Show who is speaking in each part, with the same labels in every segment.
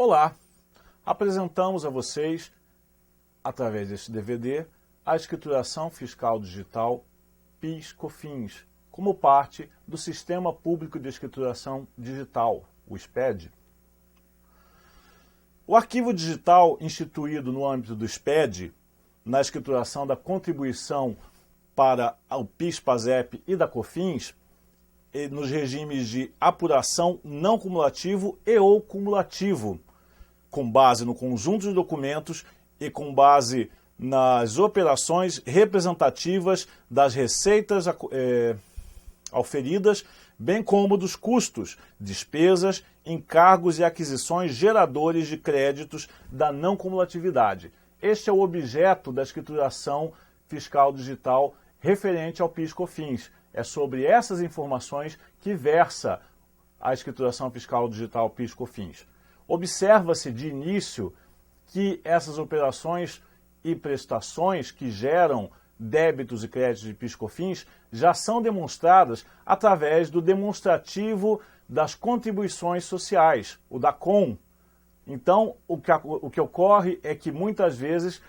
Speaker 1: Olá! Apresentamos a vocês, através deste DVD, a escrituração fiscal digital PIS/COFINS, como parte do Sistema Público de Escrituração Digital, o SPED. O arquivo digital instituído no âmbito do SPED, na escrituração da contribuição para o PIS/PASEP e da COFINS, nos regimes de apuração não cumulativo e ou cumulativo, com base no conjunto de documentos e com base nas operações representativas das receitas auferidas, bem como dos custos, despesas, encargos e aquisições geradores de créditos da não cumulatividade. Este é o objeto da escrituração fiscal digital referente ao PIS/COFINS. É sobre essas informações que versa a escrituração fiscal digital PIS/COFINS. Observa-se de início que essas operações e prestações que geram débitos e créditos de PIS/COFINS já são demonstradas através do demonstrativo das contribuições sociais, o DACON. Então, o que ocorre é que muitas vezes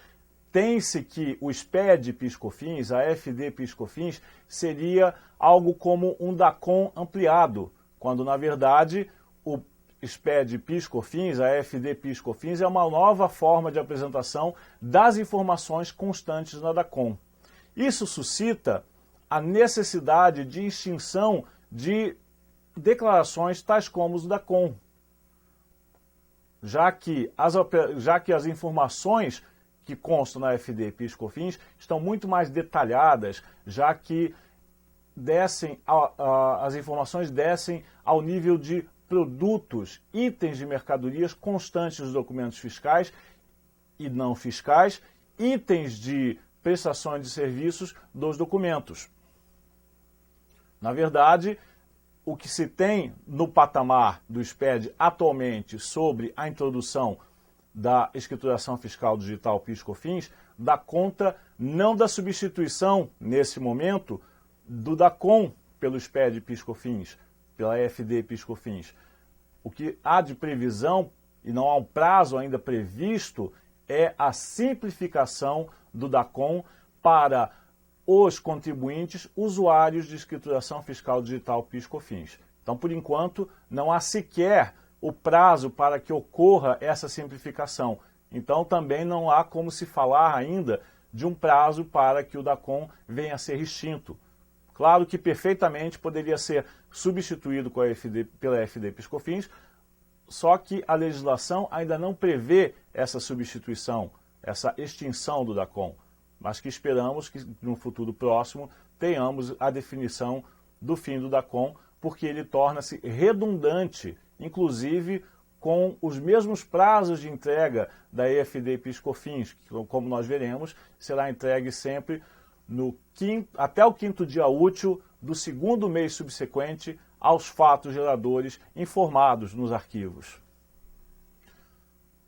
Speaker 1: tem-se que o SPED PIS/COFINS, a FD PIS/COFINS, seria algo como um DACON ampliado, quando na verdade o SPED PIS/COFINS, a FD PIS/COFINS, é uma nova forma de apresentação das informações constantes na DACON. Isso suscita a necessidade de extinção de declarações tais como os DACON, já que as informações que constam na FD PIS/COFINS estão muito mais detalhadas, já que as informações descem ao nível de produtos, itens de mercadorias constantes dos documentos fiscais e não fiscais, itens de prestações de serviços dos documentos. Na verdade, o que se tem no patamar do SPED atualmente sobre a introdução da escrituração fiscal digital PIS/COFINS dá conta não da substituição, nesse momento, do DACON pelo SPED PIS/COFINS, pela FD PIS/COFINS. O que há de previsão, e não há um prazo ainda previsto, é a simplificação do DACON para os contribuintes usuários de escrituração fiscal digital PIS/COFINS. Então, por enquanto, não há sequer o prazo para que ocorra essa simplificação. Então, também não há como se falar ainda de um prazo para que o DACON venha a ser extinto. Claro que perfeitamente poderia ser substituído pela FD PIS/COFINS, só que a legislação ainda não prevê essa substituição, essa extinção do DACON, mas que esperamos que no futuro próximo tenhamos a definição do fim do DACON, porque ele torna-se redundante, inclusive com os mesmos prazos de entrega da EFD PIS/COFINS, que, como nós veremos, será entregue sempre até o 5º dia útil do 2º mês subsequente aos fatos geradores informados nos arquivos.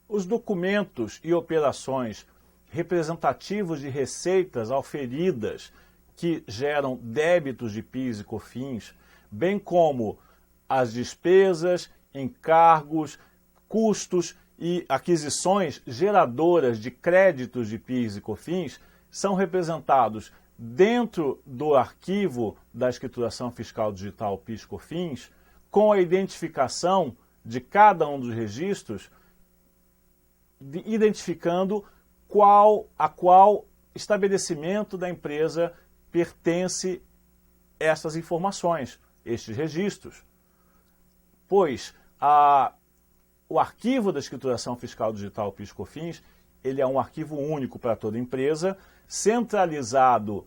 Speaker 1: Os documentos e operações representativos de receitas auferidas que geram débitos de PIS e COFINS, bem como as despesas, encargos, custos e aquisições geradoras de créditos de PIS e COFINS são representados dentro do arquivo da escrituração fiscal digital PIS/COFINS, com a identificação de cada um dos registros, identificando a qual estabelecimento da empresa pertence essas informações, estes registros. Pois o arquivo da escrituração fiscal digital PIS/COFINS, ele é um arquivo único para toda empresa, centralizado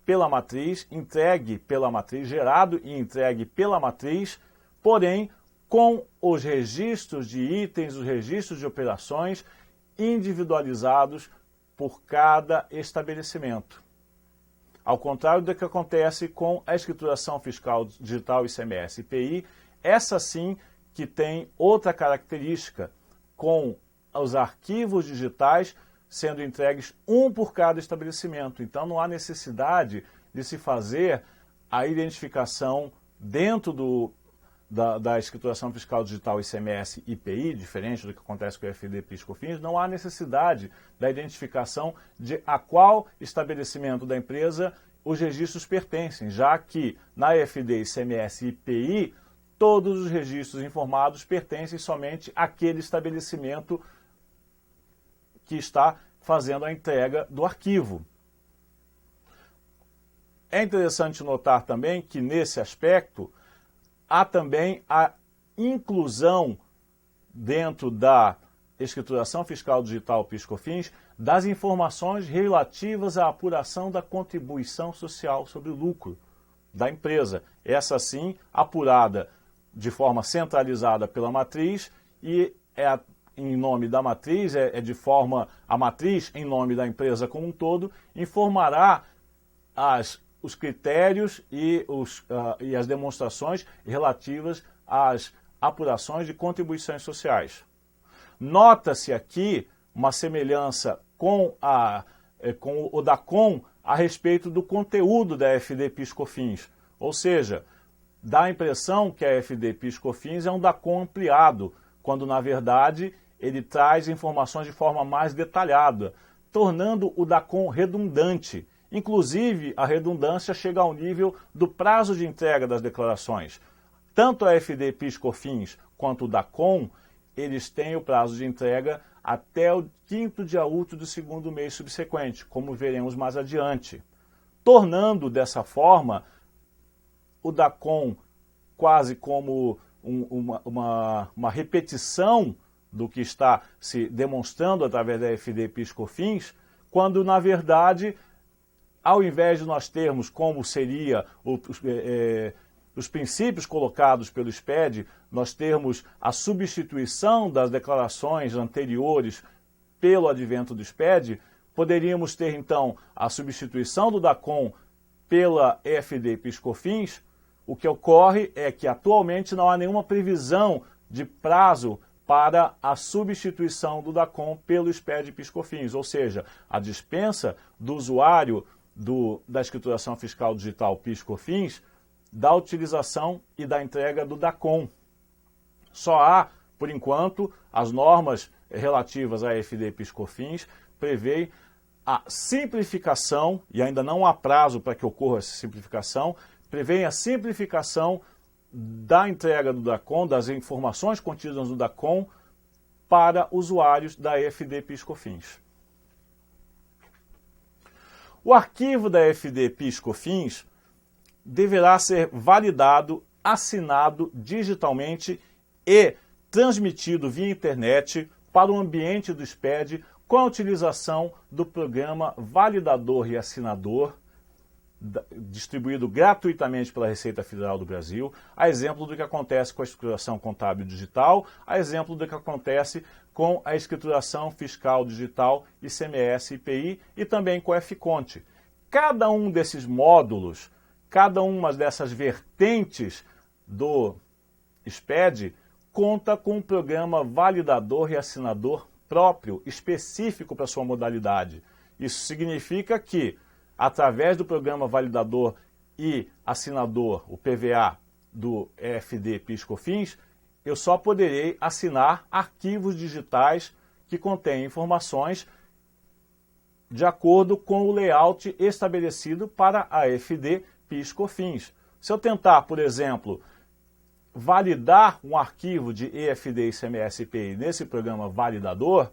Speaker 1: pela matriz, entregue pela matriz, gerado e entregue pela matriz, porém com os registros de itens, os registros de operações individualizados por cada estabelecimento. Ao contrário do que acontece com a escrituração fiscal digital ICMS IPI, essa sim que tem outra característica, com os arquivos digitais sendo entregues um por cada estabelecimento. Então não há necessidade de se fazer a identificação dentro da escrituração fiscal digital ICMS e IPI, diferente do que acontece com o EFD, PIS e COFINS, não há necessidade da identificação de a qual estabelecimento da empresa os registros pertencem, já que na EFD, ICMS e IPI, todos os registros informados pertencem somente àquele estabelecimento que está fazendo a entrega do arquivo. É interessante notar também que, nesse aspecto, há também a inclusão dentro da escrituração fiscal digital PIS/COFINS das informações relativas à apuração da contribuição social sobre o lucro da empresa. Essa sim, apurada de forma centralizada pela matriz e em nome da matriz, a matriz, em nome da empresa como um todo, informará os critérios e as demonstrações relativas às apurações de contribuições sociais. Nota-se aqui uma semelhança com o DACOM a respeito do conteúdo da EFD PIS/COFINS, ou seja, dá a impressão que a EFD PIS/COFINS é um DACOM ampliado, quando na verdade ele traz informações de forma mais detalhada, tornando o DACOM redundante. Inclusive, a redundância chega ao nível do prazo de entrega das declarações. Tanto a EFD PIS/COFINS quanto o DACOM, eles têm o prazo de entrega até o 5º dia útil do segundo mês subsequente, como veremos mais adiante. Tornando, dessa forma, o DACOM quase como uma repetição do que está se demonstrando através da EFD PIS/COFINS, quando, na verdade, ao invés de nós termos como seria os princípios colocados pelo SPED, nós termos a substituição das declarações anteriores pelo advento do SPED, poderíamos ter então a substituição do DACOM pela EFD PIS/COFINS. O que ocorre é que atualmente não há nenhuma previsão de prazo para a substituição do DACOM pelo SPED PIS/COFINS, ou seja, a dispensa do usuário da escrituração fiscal digital PIS/COFINS da utilização e da entrega do DACOM. Só há, por enquanto, as normas relativas à EFD PIS/COFINS prevêem a simplificação, e ainda não há prazo para que ocorra essa simplificação, prevêem a simplificação da entrega do DACOM, das informações contidas no DACOM, para usuários da EFD PIS/COFINS. O arquivo da EFD PIS/COFINS deverá ser validado, assinado digitalmente e transmitido via internet para o ambiente do SPED com a utilização do programa Validador e Assinador, distribuído gratuitamente pela Receita Federal do Brasil, a exemplo do que acontece com a escrituração contábil digital, a exemplo do que acontece com a escrituração fiscal digital ICMS, IPI e também com o FCONT. Cada um desses módulos, cada uma dessas vertentes do SPED conta com um programa validador e assinador próprio, específico para sua modalidade. Isso significa que, através do programa validador e assinador, o PVA, do EFD PIS/COFINS, eu só poderei assinar arquivos digitais que contêm informações de acordo com o layout estabelecido para a EFD PIS/COFINS. Se eu tentar, por exemplo, validar um arquivo de EFD, ICMS e IPI nesse programa validador,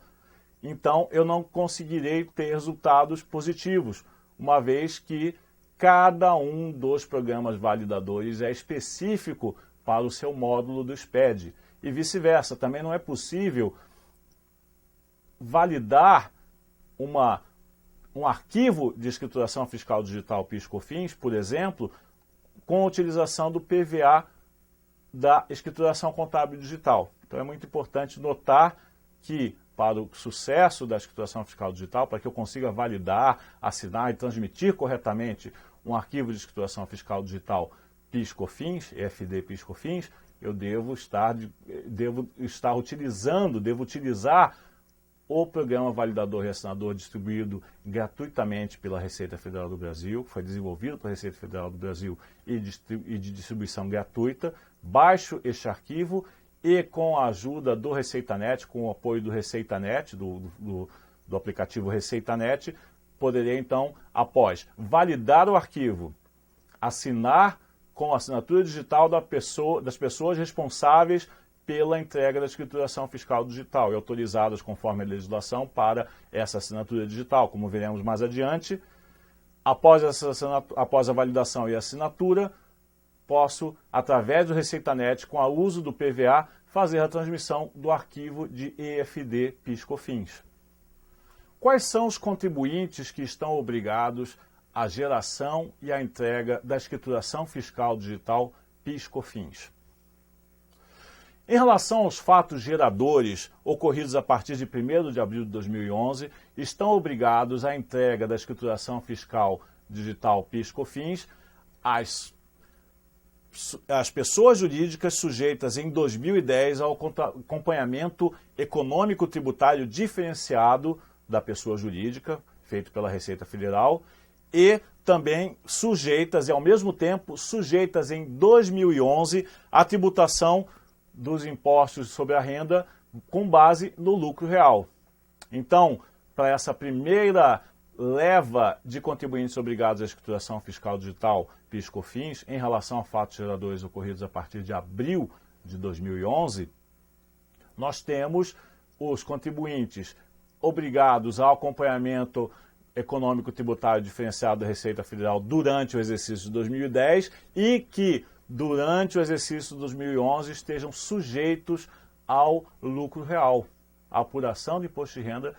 Speaker 1: então eu não conseguirei ter resultados positivos, uma vez que cada um dos programas validadores é específico para o seu módulo do SPED. E vice-versa, também não é possível validar um arquivo de escrituração fiscal digital PIS/COFINS, por exemplo, com a utilização do PVA da escrituração contábil digital. Então é muito importante notar que, para o sucesso da escrituração fiscal digital, para que eu consiga validar, assinar e transmitir corretamente um arquivo de escrituração fiscal digital PIS/COFINS, EFD PIS/COFINS, eu devo utilizar o Programa Validador Reassinador, distribuído gratuitamente pela Receita Federal do Brasil, foi desenvolvido pela Receita Federal do Brasil e de distribuição gratuita. Baixo este arquivo e, com a ajuda do ReceitaNet, com o apoio do ReceitaNet, do aplicativo ReceitaNet, poderei então, após validar o arquivo, assinar com a assinatura digital das pessoas responsáveis pela entrega da escrituração fiscal digital e autorizadas conforme a legislação para essa assinatura digital, como veremos mais adiante. Após a validação e assinatura, posso, através do ReceitaNet, com o uso do PVA, fazer a transmissão do arquivo de EFD PIS/COFINS. Quais são os contribuintes que estão obrigados à geração e à entrega da escrituração fiscal digital PIS/COFINS? Em relação aos fatos geradores ocorridos a partir de 1º de abril de 2011, estão obrigados à entrega da escrituração fiscal digital PIS/COFINS as pessoas jurídicas sujeitas em 2010 ao acompanhamento econômico tributário diferenciado da pessoa jurídica, feito pela Receita Federal, e também sujeitas, e ao mesmo tempo sujeitas em 2011 à tributação dos impostos sobre a renda com base no lucro real. Então, para essa primeira leva de contribuintes obrigados à escrituração fiscal digital PIS/COFINS, em relação a fatos geradores ocorridos a partir de abril de 2011, nós temos os contribuintes obrigados ao acompanhamento econômico tributário diferenciado da Receita Federal durante o exercício de 2010 e que durante o exercício de 2011 estejam sujeitos ao lucro real, à apuração de imposto de renda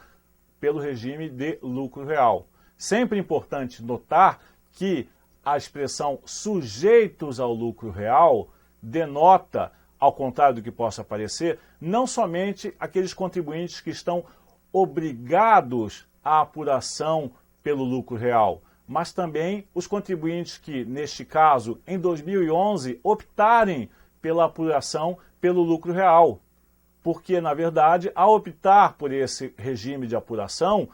Speaker 1: pelo regime de lucro real. Sempre importante notar que a expressão sujeitos ao lucro real denota, ao contrário do que possa parecer, não somente aqueles contribuintes que estão obrigados à apuração pelo lucro real, mas também os contribuintes que, neste caso, em 2011, optarem pela apuração pelo lucro real. Porque, na verdade, ao optar por esse regime de apuração,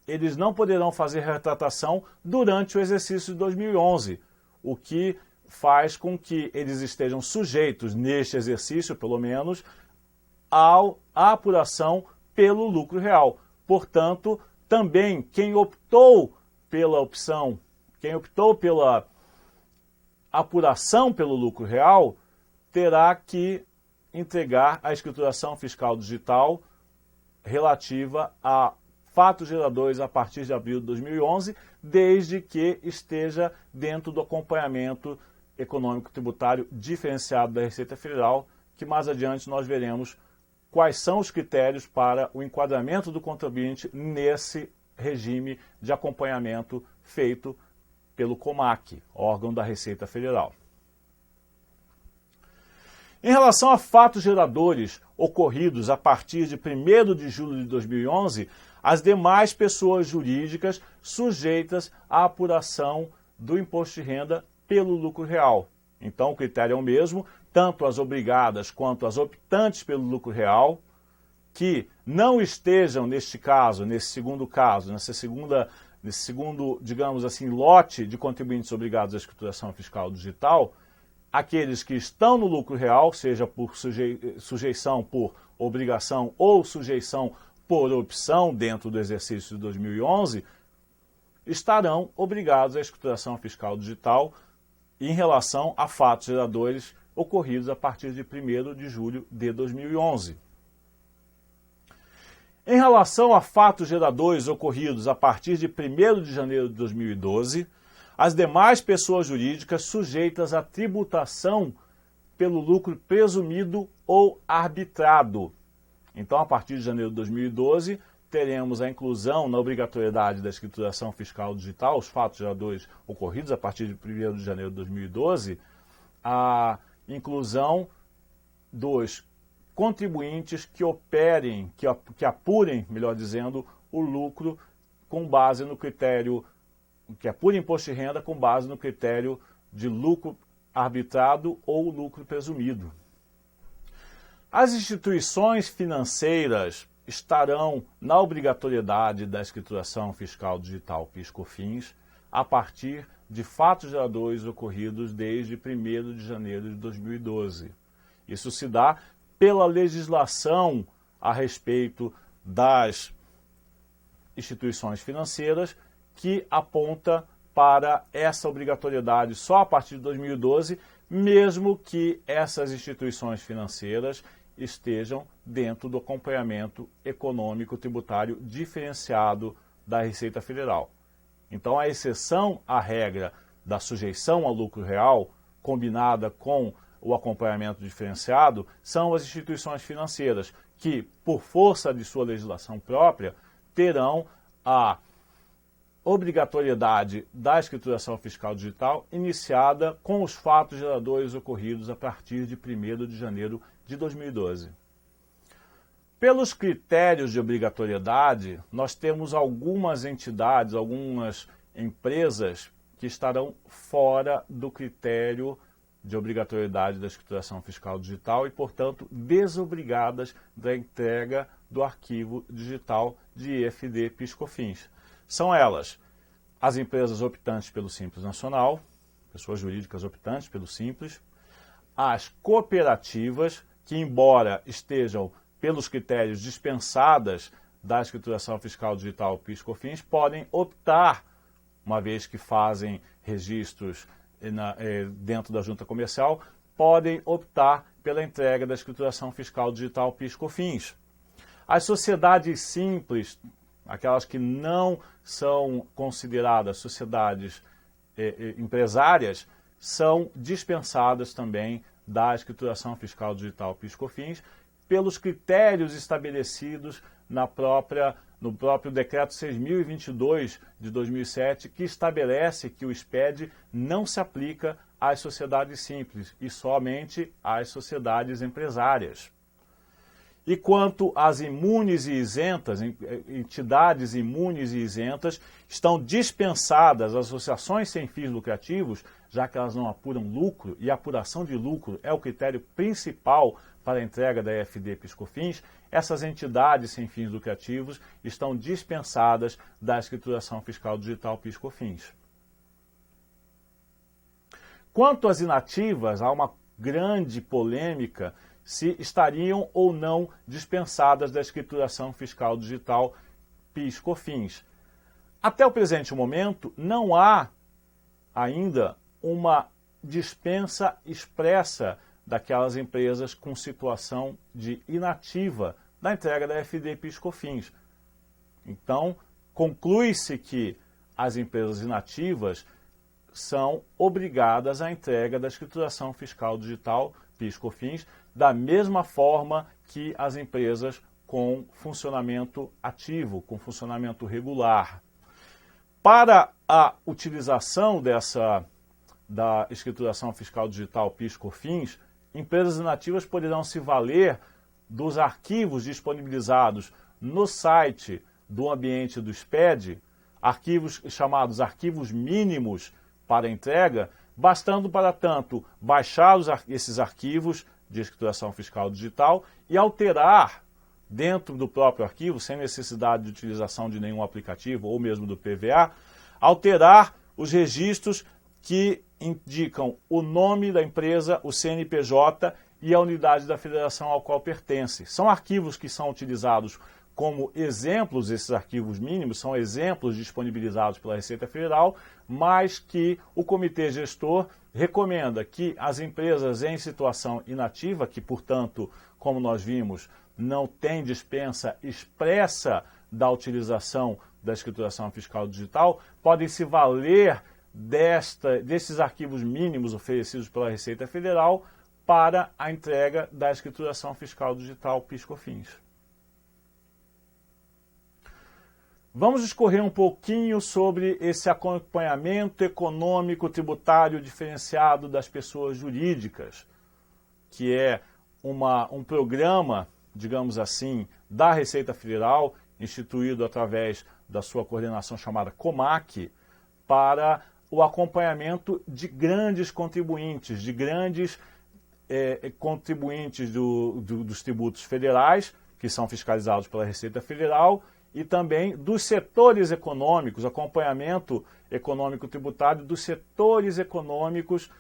Speaker 1: eles não poderão fazer retratação durante o exercício de 2011, o que faz com que eles estejam sujeitos, neste exercício, pelo menos, à apuração pelo lucro real. Portanto, também quem optou pela apuração pelo lucro real, terá que entregar a escrituração fiscal digital relativa a fatos geradores a partir de abril de 2011, desde que esteja dentro do acompanhamento econômico tributário diferenciado da Receita Federal, que mais adiante nós veremos quais são os critérios para o enquadramento do contribuinte nesse regime de acompanhamento feito pelo COMAC, órgão da Receita Federal. Em relação a fatos geradores ocorridos a partir de 1º de julho de 2011, as demais pessoas jurídicas sujeitas à apuração do imposto de renda pelo lucro real. Então, o critério é o mesmo, tanto as obrigadas quanto as optantes pelo lucro real, que não estejam neste caso, nesse segundo, digamos assim, lote de contribuintes obrigados à escrituração fiscal digital, aqueles que estão no lucro real, seja por sujeição por obrigação ou sujeição por opção dentro do exercício de 2011, estarão obrigados à escrituração fiscal digital em relação a fatos geradores ocorridos a partir de 1º de julho de 2011. Em relação a fatos geradores ocorridos a partir de 1º de janeiro de 2012, as demais pessoas jurídicas sujeitas à tributação pelo lucro presumido ou arbitrado. Então, a partir de janeiro de 2012, teremos a inclusão na obrigatoriedade da escrituração fiscal digital, os fatos geradores ocorridos a partir de 1º de janeiro de 2012, a inclusão dos contribuintes que operem, que apurem, melhor dizendo, o lucro com base no critério, que apurem imposto de renda com base no critério de lucro arbitrado ou lucro presumido. As instituições financeiras estarão na obrigatoriedade da escrituração fiscal digital PIS/COFINS a partir de fatos geradores ocorridos desde 1º de janeiro de 2012. Isso se dá pela legislação a respeito das instituições financeiras, que aponta para essa obrigatoriedade só a partir de 2012, mesmo que essas instituições financeiras estejam dentro do acompanhamento econômico tributário diferenciado da Receita Federal. Então, a exceção à regra da sujeição ao lucro real, combinada com o acompanhamento diferenciado, são as instituições financeiras que, por força de sua legislação própria, terão a obrigatoriedade da escrituração fiscal digital iniciada com os fatos geradores ocorridos a partir de 1º de janeiro de 2012. Pelos critérios de obrigatoriedade, nós temos algumas entidades, algumas empresas que estarão fora do critério de obrigatoriedade da escrituração fiscal digital e, portanto, desobrigadas da entrega do arquivo digital de IFD PIS/COFINS. São elas as empresas optantes pelo Simples Nacional, pessoas jurídicas optantes pelo Simples, as cooperativas, que embora estejam pelos critérios dispensadas da escrituração fiscal digital PIS/COFINS, podem optar, uma vez que fazem registros dentro da junta comercial, podem optar pela entrega da escrituração fiscal digital PIS/COFINS. As sociedades simples, aquelas que não são consideradas sociedades empresárias, são dispensadas também da escrituração fiscal digital PIS/COFINS pelos critérios estabelecidos no próprio Decreto 6.022 de 2007, que estabelece que o SPED não se aplica às sociedades simples e somente às sociedades empresárias. E quanto às imunes e isentas, entidades imunes e isentas, estão dispensadas as associações sem fins lucrativos, já que elas não apuram lucro, e a apuração de lucro é o critério principal para a entrega da EFD PIS/COFINS. Essas entidades sem fins lucrativos estão dispensadas da escrituração fiscal digital PIS/COFINS. Quanto às inativas, há uma grande polêmica se estariam ou não dispensadas da escrituração fiscal digital PIS/COFINS. Até o presente momento, não há ainda uma dispensa expressa daquelas empresas com situação de inativa da entrega da FD PIS/COFINS. Então, conclui-se que as empresas inativas são obrigadas à entrega da escrituração fiscal digital PIS/COFINS, da mesma forma que as empresas com funcionamento ativo, com funcionamento regular. Para a utilização da escrituração fiscal digital PIS/COFINS, empresas inativas poderão se valer dos arquivos disponibilizados no site do ambiente do SPED, arquivos chamados arquivos mínimos para entrega, bastando para tanto baixar esses arquivos de escrituração fiscal digital e alterar dentro do próprio arquivo, sem necessidade de utilização de nenhum aplicativo ou mesmo do PVA, alterar os registros que indicam o nome da empresa, o CNPJ e a unidade da federação ao qual pertence. São arquivos que são utilizados como exemplos, esses arquivos mínimos são exemplos disponibilizados pela Receita Federal, mas que o comitê gestor recomenda que as empresas em situação inativa, que, portanto, como nós vimos, não têm dispensa expressa da utilização da escrituração fiscal digital, podem se valer desses arquivos mínimos oferecidos pela Receita Federal para a entrega da escrituração fiscal digital PIS/COFINS. Vamos discorrer um pouquinho sobre esse acompanhamento econômico tributário diferenciado das pessoas jurídicas, que é um programa, digamos assim, da Receita Federal, instituído através da sua coordenação chamada COMAC, para o acompanhamento de grandes contribuintes, contribuintes dos tributos federais que são fiscalizados pela Receita Federal, e também dos setores econômicos, acompanhamento econômico tributário dos setores econômicos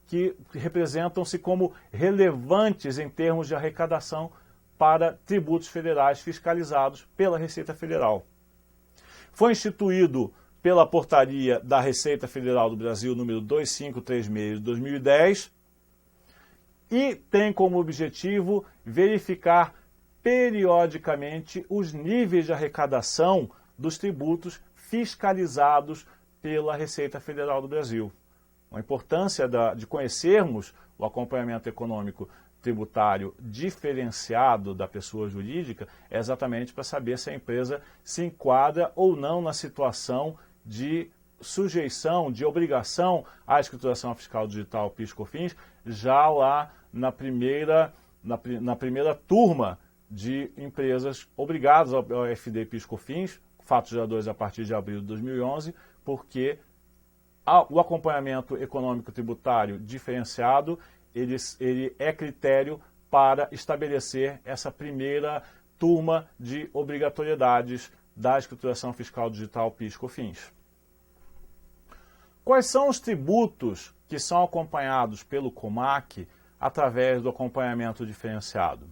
Speaker 1: que representam-se como relevantes em termos de arrecadação para tributos federais fiscalizados pela Receita Federal. Foi instituído pela portaria da Receita Federal do Brasil número 2536 de 2010 e tem como objetivo verificar periodicamente os níveis de arrecadação dos tributos fiscalizados pela Receita Federal do Brasil. A importância de conhecermos o acompanhamento econômico tributário diferenciado da pessoa jurídica é exatamente para saber se a empresa se enquadra ou não na situação de sujeição, de obrigação à escrituração fiscal digital PIS/COFINS, já lá na primeira turma de empresas obrigadas ao FD PIS/COFINS, fatos geradores a partir de abril de 2011, porque o acompanhamento econômico tributário diferenciado ele é critério para estabelecer essa primeira turma de obrigatoriedades da escrituração fiscal digital PIS/COFINS. Quais são os tributos que são acompanhados pelo COMAC através do acompanhamento diferenciado?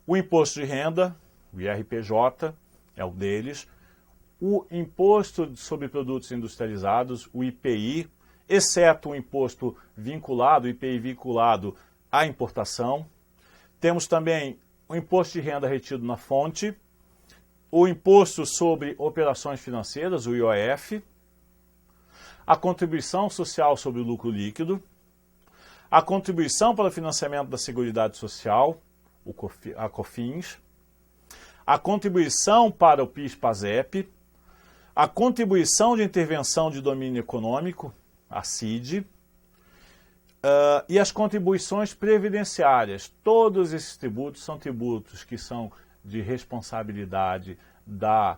Speaker 1: O imposto de renda, o IRPJ, é o deles. O imposto sobre produtos industrializados, o IPI, exceto o imposto vinculado, o IPI vinculado à importação. Temos também o imposto de renda retido na fonte, o imposto sobre operações financeiras, o IOF, a contribuição social sobre o lucro líquido, a contribuição para o financiamento da Seguridade Social, a COFINS, a contribuição para o PIS/PASEP, a contribuição de intervenção de domínio econômico, a CID, e as contribuições previdenciárias. Todos esses tributos são tributos que são de responsabilidade da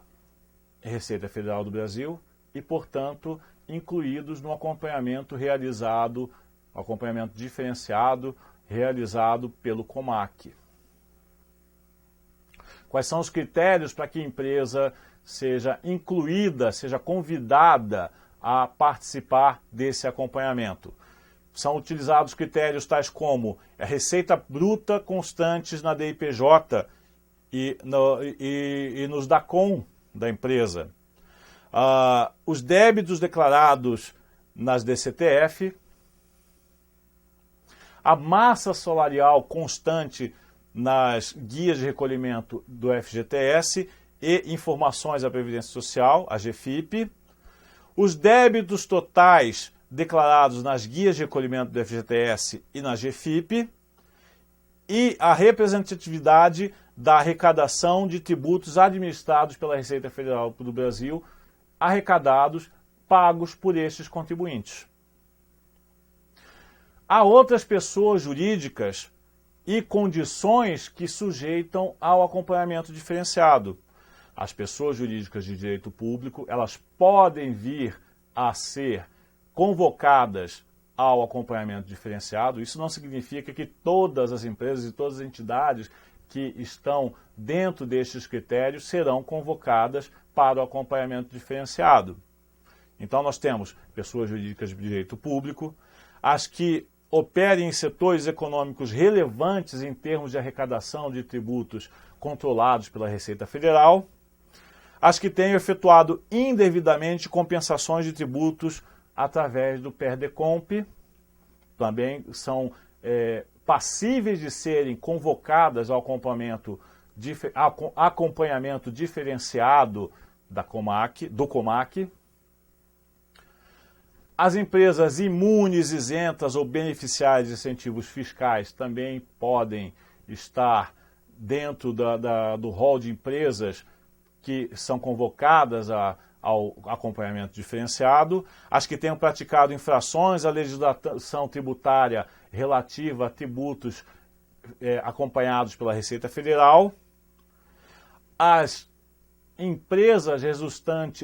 Speaker 1: Receita Federal do Brasil e, portanto, incluídos no acompanhamento realizado, acompanhamento diferenciado realizado pelo COMAC. Quais são os critérios para que a empresa seja incluída, seja convidada a participar desse acompanhamento? São utilizados critérios tais como a receita bruta constantes na DIPJ e nos DACOM da empresa, os débitos declarados nas DCTF, a massa salarial constante nas guias de recolhimento do FGTS e informações à Previdência Social, a GFIP, os débitos totais declarados nas guias de recolhimento do FGTS e na GFIP, e a representatividade da arrecadação de tributos administrados pela Receita Federal do Brasil, arrecadados, pagos por estes contribuintes. Há outras pessoas jurídicas e condições que sujeitam ao acompanhamento diferenciado. As pessoas jurídicas de direito público, elas podem vir a ser convocadas ao acompanhamento diferenciado. Isso não significa que todas as empresas e todas as entidades que estão dentro destes critérios serão convocadas para o acompanhamento diferenciado. Então nós temos pessoas jurídicas de direito público, as que operem em setores econômicos relevantes em termos de arrecadação de tributos controlados pela Receita Federal, as que tenham efetuado indevidamente compensações de tributos através do PERDECOMP, também são passíveis de serem convocadas ao acompanhamento diferenciado do COMAC. As empresas imunes, isentas ou beneficiárias de incentivos fiscais também podem estar dentro do rol de empresas que são convocadas ao acompanhamento diferenciado. As que tenham praticado infrações à legislação tributária relativa a tributos acompanhados pela Receita Federal. As empresas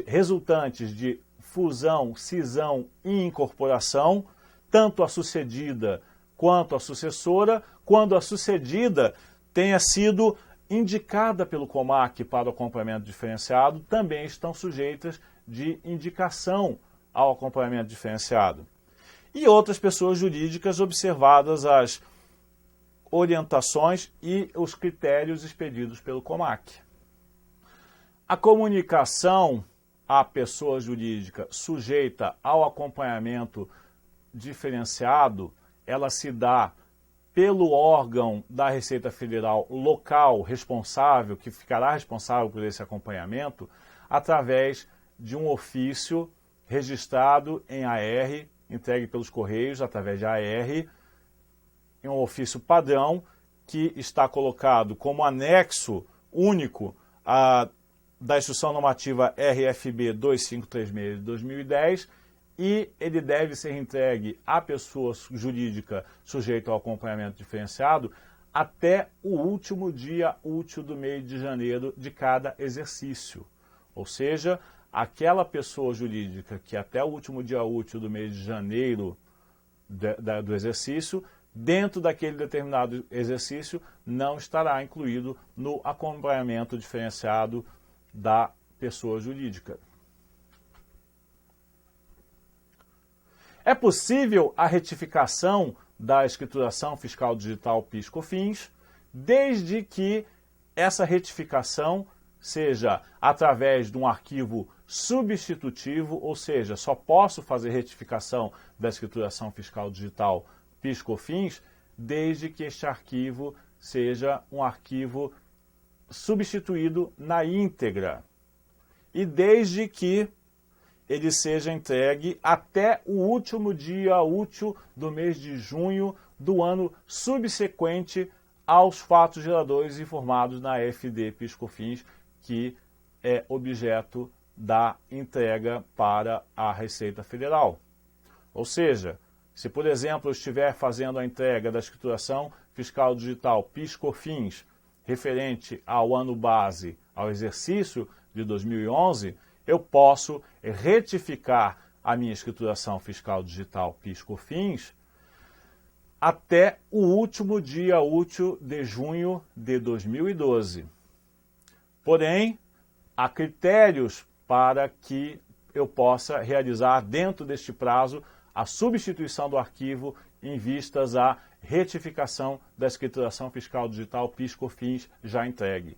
Speaker 1: resultantes de fusão, cisão e incorporação, tanto a sucedida quanto a sucessora, quando a sucedida tenha sido indicada pelo COMAC para o acompanhamento diferenciado, também estão sujeitas de indicação ao acompanhamento diferenciado. E outras pessoas jurídicas, observadas as orientações e os critérios expedidos pelo COMAC. A comunicação à pessoa jurídica sujeita ao acompanhamento diferenciado, ela se dá pelo órgão da Receita Federal local responsável, que ficará responsável por esse acompanhamento, através de um ofício registrado em AR, entregue pelos Correios através de AR, em um ofício padrão que está colocado como anexo único da Instrução Normativa RFB 2536 de 2010, e ele deve ser entregue à pessoa jurídica sujeita ao acompanhamento diferenciado até o último dia útil do mês de janeiro de cada exercício. Ou seja, aquela pessoa jurídica que até o último dia útil do mês de janeiro do exercício, dentro daquele determinado exercício, não estará incluído no acompanhamento diferenciado da pessoa jurídica. É possível a retificação da escrituração fiscal digital PIS/COFINS, desde que essa retificação seja através de um arquivo substitutivo, ou seja, só posso fazer retificação da escrituração fiscal digital PIS/COFINS desde que este arquivo seja um arquivo substituído na íntegra e desde que ele seja entregue até o último dia útil do mês de junho do ano subsequente aos fatos geradores informados na FD PIS/COFINS, que é objeto da entrega para a Receita Federal. Ou seja, se, por exemplo, eu estiver fazendo a entrega da escrituração fiscal digital PIS/COFINS referente ao ano base, ao exercício de 2011, eu posso retificar a minha escrituração fiscal digital PIS/COFINS até o último dia útil de junho de 2012. Porém, há critérios para que eu possa realizar dentro deste prazo a substituição do arquivo em vistas à retificação da escrituração fiscal digital PIS/COFINS já entregue.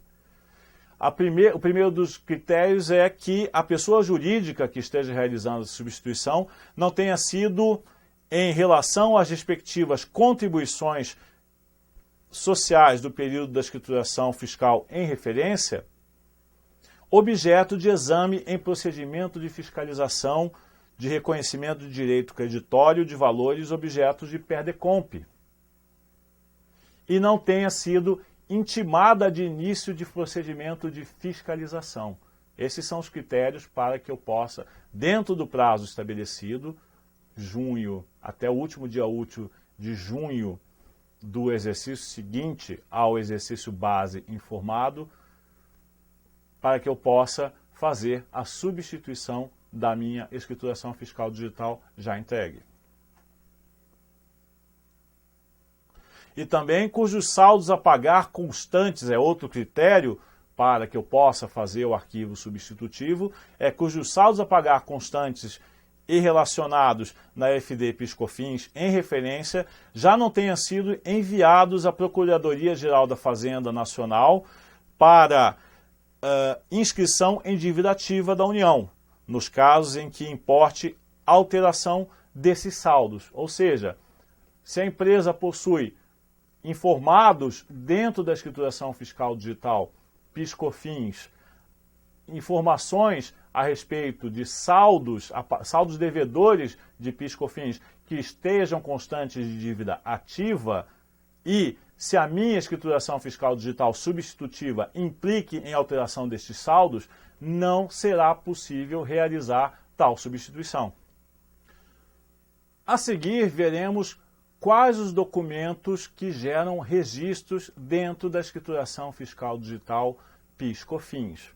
Speaker 1: O primeiro dos critérios é que a pessoa jurídica que esteja realizando a substituição não tenha sido, em relação às respectivas contribuições sociais do período da escrituração fiscal em referência, objeto de exame em procedimento de fiscalização de reconhecimento de direito creditório de valores objetos de PERDECOMP, e não tenha sido intimada de início de procedimento de fiscalização. Esses são os critérios para que eu possa, dentro do prazo estabelecido, junho, até o último dia útil de junho do exercício seguinte ao exercício base informado, para que eu possa fazer a substituição da minha escrituração fiscal digital já entregue. E também cujos saldos a pagar constantes, é outro critério para que eu possa fazer o arquivo substitutivo, cujos saldos a pagar constantes e relacionados na FD PIS/COFINS em referência já não tenham sido enviados à Procuradoria-Geral da Fazenda Nacional para inscrição em dívida ativa da União, nos casos em que importe alteração desses saldos. Ou seja, se a empresa possui informados dentro da escrituração fiscal digital PIS/COFINS, informações a respeito de saldos devedores de PIS/COFINS que estejam constantes de dívida ativa, e se a minha escrituração fiscal digital substitutiva implique em alteração destes saldos, não será possível realizar tal substituição. A seguir, veremos quais os documentos que geram registros dentro da escrituração fiscal digital PIS/COFINS.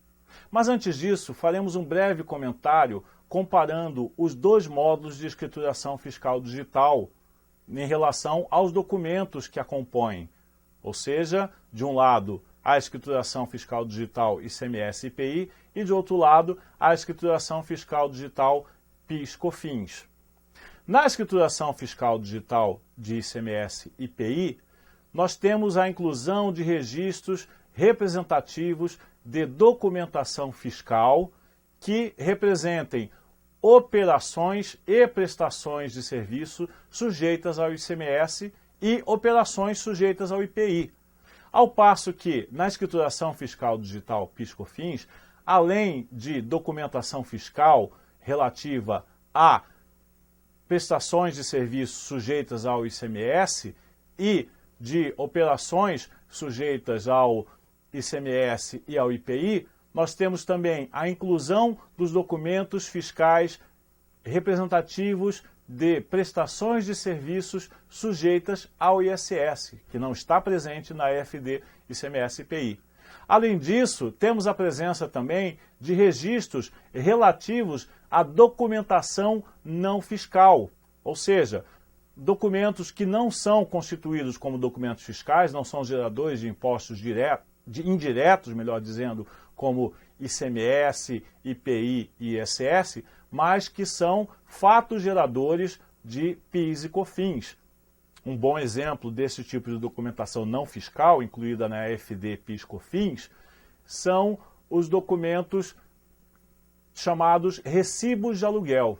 Speaker 1: Mas antes disso, faremos um breve comentário comparando os dois módulos de escrituração fiscal digital em relação aos documentos que a compõem, ou seja, de um lado, a escrituração fiscal digital ICMS e IPI e, de outro lado, a escrituração fiscal digital PIS/COFINS. Na escrituração fiscal digital de ICMS e IPI, nós temos a inclusão de registros representativos de documentação fiscal que representem operações e prestações de serviço sujeitas ao ICMS e operações sujeitas ao IPI. Ao passo que, na escrituração fiscal digital PIS/COFINS, além de documentação fiscal relativa a prestações de serviço sujeitas ao ICMS e de operações sujeitas ao ICMS e ao IPI, nós temos também a inclusão dos documentos fiscais representativos de prestações de serviços sujeitas ao ISS, que não está presente na EFD ICMS e IPI. Além disso, temos a presença também de registros relativos à documentação não fiscal, ou seja, documentos que não são constituídos como documentos fiscais, não são geradores de impostos indiretos, melhor dizendo, como ICMS, IPI e ISS, mas que são fatos geradores de PIS e COFINS. Um bom exemplo desse tipo de documentação não fiscal, incluída na EFD PIS/COFINS, são os documentos chamados recibos de aluguel.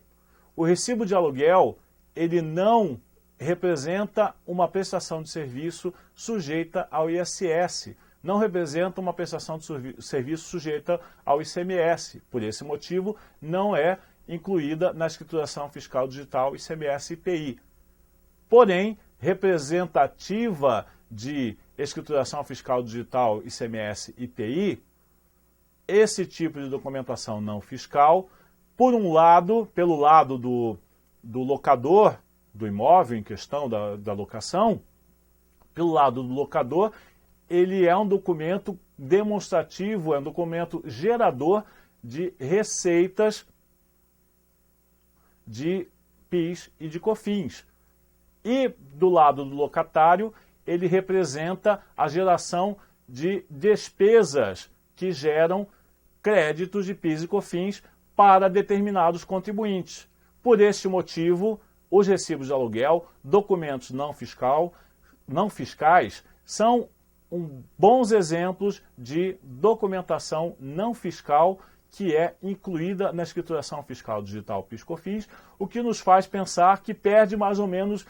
Speaker 1: O recibo de aluguel, ele não representa uma prestação de serviço sujeita ao ISS, não representa uma prestação de serviço sujeita ao ICMS. Por esse motivo, não é incluída na escrituração fiscal digital ICMS e IPI. Porém, representativa de escrituração fiscal digital ICMS e IPI, esse tipo de documentação não fiscal, por um lado, pelo lado do locador, do imóvel em questão da locação, pelo lado do locador, ele é um documento demonstrativo, é um documento gerador de receitas de PIS e de COFINS. E do lado do locatário, ele representa a geração de despesas que geram créditos de PIS e COFINS para determinados contribuintes. Por este motivo, os recibos de aluguel, documentos não fiscais, são bons exemplos de documentação não fiscal que é incluída na escrituração fiscal digital PIS/COFINS, o que nos faz pensar que perde mais ou menos,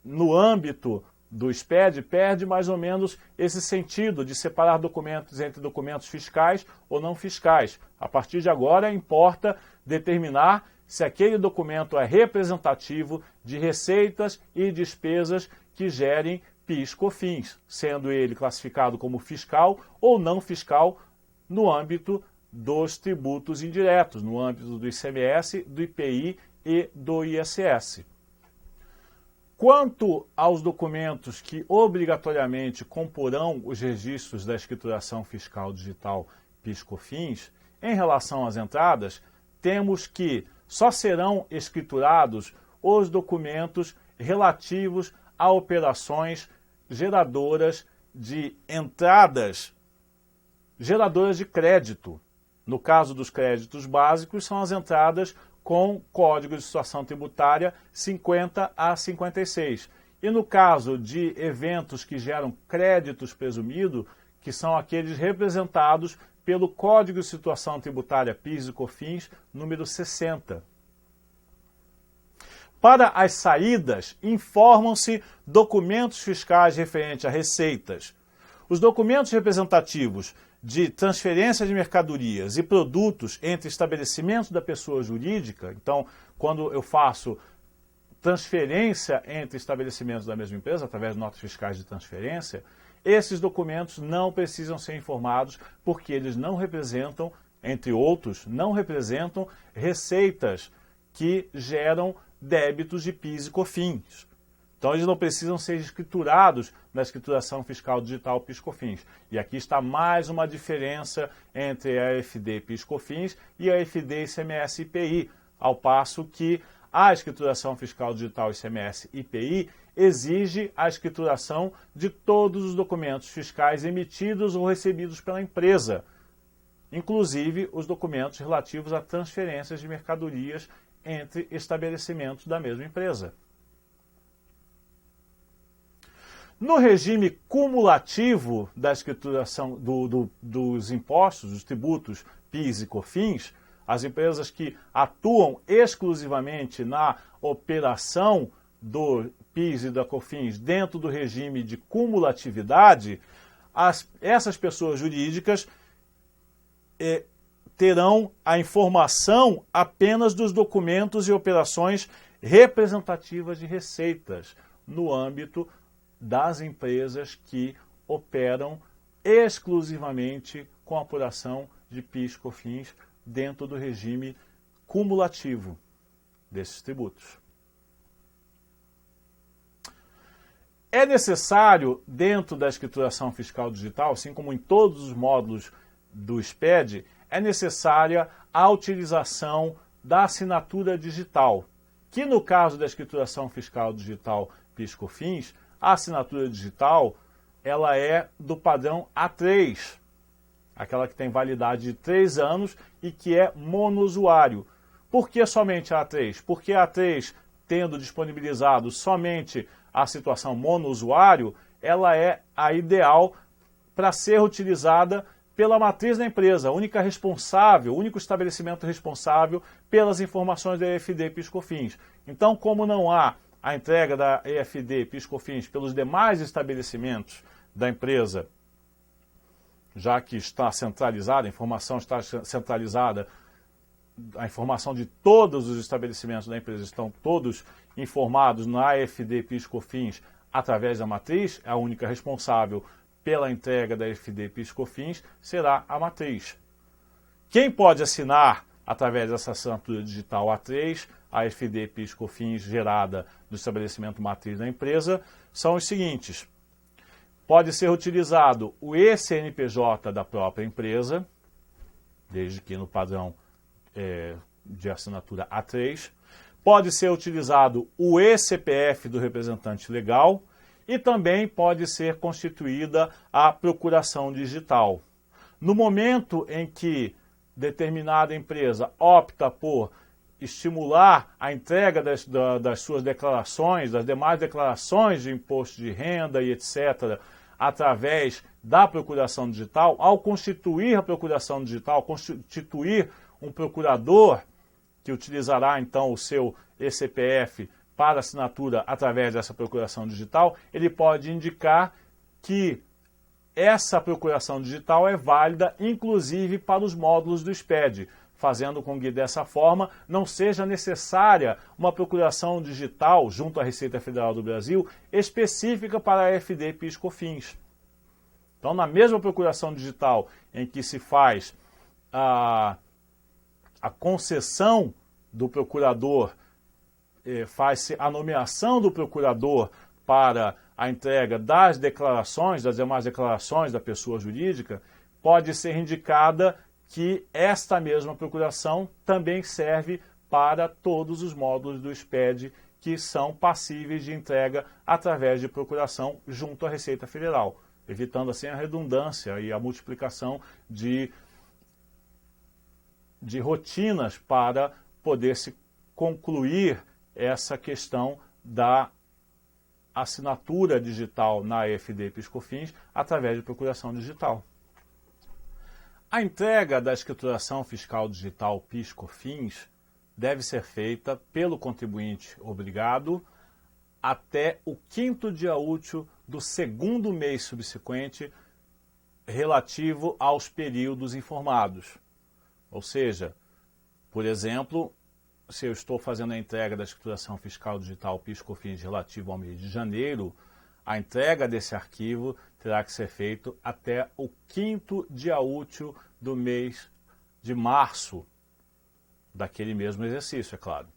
Speaker 1: no âmbito do SPED, perde mais ou menos esse sentido de separar documentos entre documentos fiscais ou não fiscais. A partir de agora, importa determinar se aquele documento é representativo de receitas e despesas que gerem PIS/COFINS, sendo ele classificado como fiscal ou não fiscal no âmbito dos tributos indiretos, no âmbito do ICMS, do IPI e do ISS. Quanto aos documentos que obrigatoriamente comporão os registros da escrituração fiscal digital PIS/COFINS, em relação às entradas, temos que só serão escriturados os documentos relativos a operações geradoras de entradas, geradoras de crédito. No caso dos créditos básicos, são as entradas com Código de Situação Tributária 50 a 56. E no caso de eventos que geram créditos presumidos, que são aqueles representados pelo Código de Situação Tributária PIS e COFINS número 60. Para as saídas, informam-se documentos fiscais referentes a receitas. Os documentos representativos de transferência de mercadorias e produtos entre estabelecimentos da pessoa jurídica, então, quando eu faço transferência entre estabelecimentos da mesma empresa, através de notas fiscais de transferência, esses documentos não precisam ser informados porque eles não representam, entre outros, não representam receitas que geram débitos de PIS e COFINS. Então, eles não precisam ser escriturados na escrituração fiscal digital PIS/COFINS. E aqui está mais uma diferença entre a EFD PIS/COFINS e a EFD ICMS e IPI, ao passo que a escrituração fiscal digital ICMS IPI exige a escrituração de todos os documentos fiscais emitidos ou recebidos pela empresa, inclusive os documentos relativos a transferências de mercadorias entre estabelecimentos da mesma empresa. No regime cumulativo da escrituração dos impostos, dos tributos PIS e COFINS, as empresas que atuam exclusivamente na operação do PIS e da COFINS dentro do regime de cumulatividade, essas pessoas jurídicas terão a informação apenas dos documentos e operações representativas de receitas no âmbito das empresas que operam exclusivamente com apuração de PIS e COFINS dentro do regime cumulativo desses tributos. É necessário, dentro da escrituração fiscal digital, assim como em todos os módulos do SPED, é necessária a utilização da assinatura digital, que no caso da escrituração fiscal digital PIS/COFINS, a assinatura digital ela é do padrão A3, aquela que tem validade de 3 anos e que é monousuário. Por que somente a A3? Porque a A3, tendo disponibilizado somente a situação monousuário, ela é a ideal para ser utilizada pela matriz da empresa, a única responsável, o único estabelecimento responsável pelas informações da EFD PIS/COFINS. Então, como não há a entrega da EFD PIS/COFINS pelos demais estabelecimentos da empresa, já que está centralizada, a informação está centralizada, a informação de todos os estabelecimentos da empresa estão todos informados na EFD PIS/COFINS através da matriz, a única responsável pela entrega da EFD PIS/COFINS será a matriz. Quem pode assinar através dessa assinatura digital A3, a EFD PIS/COFINS gerada do estabelecimento matriz da empresa, são os seguintes. Pode ser utilizado o eCNPJ da própria empresa, desde que no padrão de assinatura A3. Pode ser utilizado o eCPF do representante legal e também pode ser constituída a procuração digital. No momento em que determinada empresa opta por estimular a entrega das suas declarações, das demais declarações de imposto de renda e etc., através da procuração digital, ao constituir a procuração digital, constituir um procurador que utilizará então o seu eCPF para assinatura através dessa procuração digital, ele pode indicar que essa procuração digital é válida inclusive para os módulos do SPED, fazendo com que dessa forma não seja necessária uma procuração digital junto à Receita Federal do Brasil específica para a EFD PIS/COFINS. Então, na mesma procuração digital em que se faz a concessão do procurador, faz-se a nomeação do procurador para a entrega das declarações, das demais declarações da pessoa jurídica, pode ser indicada que esta mesma procuração também serve para todos os módulos do SPED que são passíveis de entrega através de procuração junto à Receita Federal, evitando assim a redundância e a multiplicação de rotinas para poder se concluir essa questão da assinatura digital na EFD PIS/COFINS através de procuração digital. A entrega da escrituração fiscal digital PIS/COFINS deve ser feita pelo contribuinte obrigado até o 5º dia útil do 2º mês subsequente relativo aos períodos informados. Ou seja, por exemplo, se eu estou fazendo a entrega da escrituração fiscal digital PIS/COFINS relativo ao mês de janeiro, a entrega desse arquivo terá que ser feito até o 5º dia útil do mês de março daquele mesmo exercício, é claro.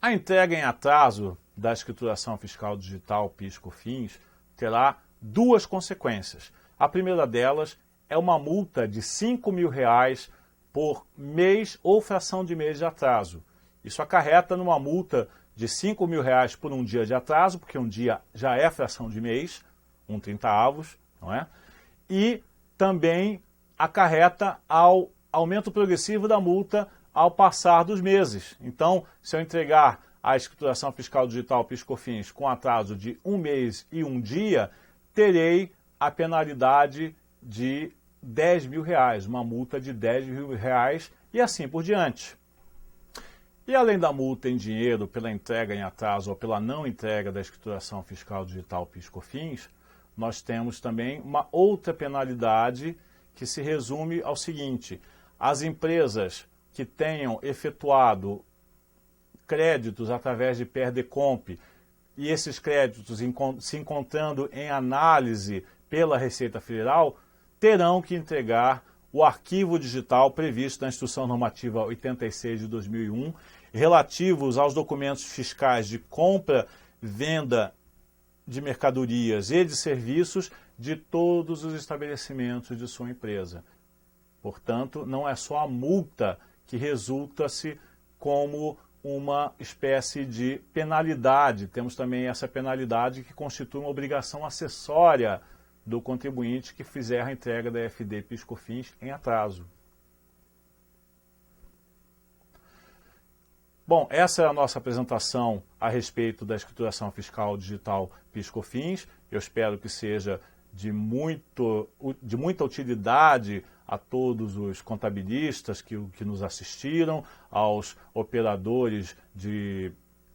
Speaker 1: A entrega em atraso da escrituração fiscal digital PIS/COFINS terá 2 consequências. A primeira delas é uma multa de R$ 5.000 por mês ou fração de mês de atraso. Isso acarreta numa multa de R$ 5.000 por um dia de atraso, porque um dia já é fração de mês, 1/30, não é? E também acarreta ao aumento progressivo da multa ao passar dos meses. Então, se eu entregar a escrituração fiscal digital PIS/COFINS com atraso de 1 mês e 1 dia, terei a penalidade de R$ 10.000, uma multa de R$ 10.000 e assim por diante. E além da multa em dinheiro pela entrega em atraso ou pela não entrega da escrituração fiscal digital PIS/COFINS, nós temos também uma outra penalidade que se resume ao seguinte: as empresas que tenham efetuado créditos através de PERDECOMP e esses créditos se encontrando em análise pela Receita Federal, terão que entregar o arquivo digital previsto na Instrução Normativa 86 de 2001, relativos aos documentos fiscais de compra, venda de mercadorias e de serviços de todos os estabelecimentos de sua empresa. Portanto, não é só a multa que resulta-se como uma espécie de penalidade. Temos também essa penalidade que constitui uma obrigação acessória do contribuinte que fizer a entrega da EFD PIS/COFINS em atraso. Bom, essa é a nossa apresentação a respeito da escrituração fiscal digital PIS/COFINS. Eu espero que seja de muita utilidade a todos os contabilistas que nos assistiram, aos operadores de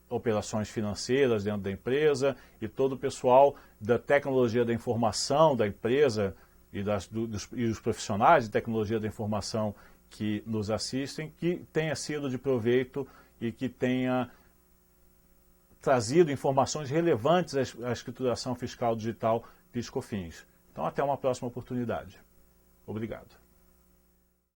Speaker 1: operações financeiras dentro da empresa e todo o pessoal da tecnologia da informação da empresa e dos profissionais de tecnologia da informação que nos assistem, que tenha sido de proveito e que tenha trazido informações relevantes à escrituração fiscal digital PIS/COFINS. Então, até uma próxima oportunidade. Obrigado.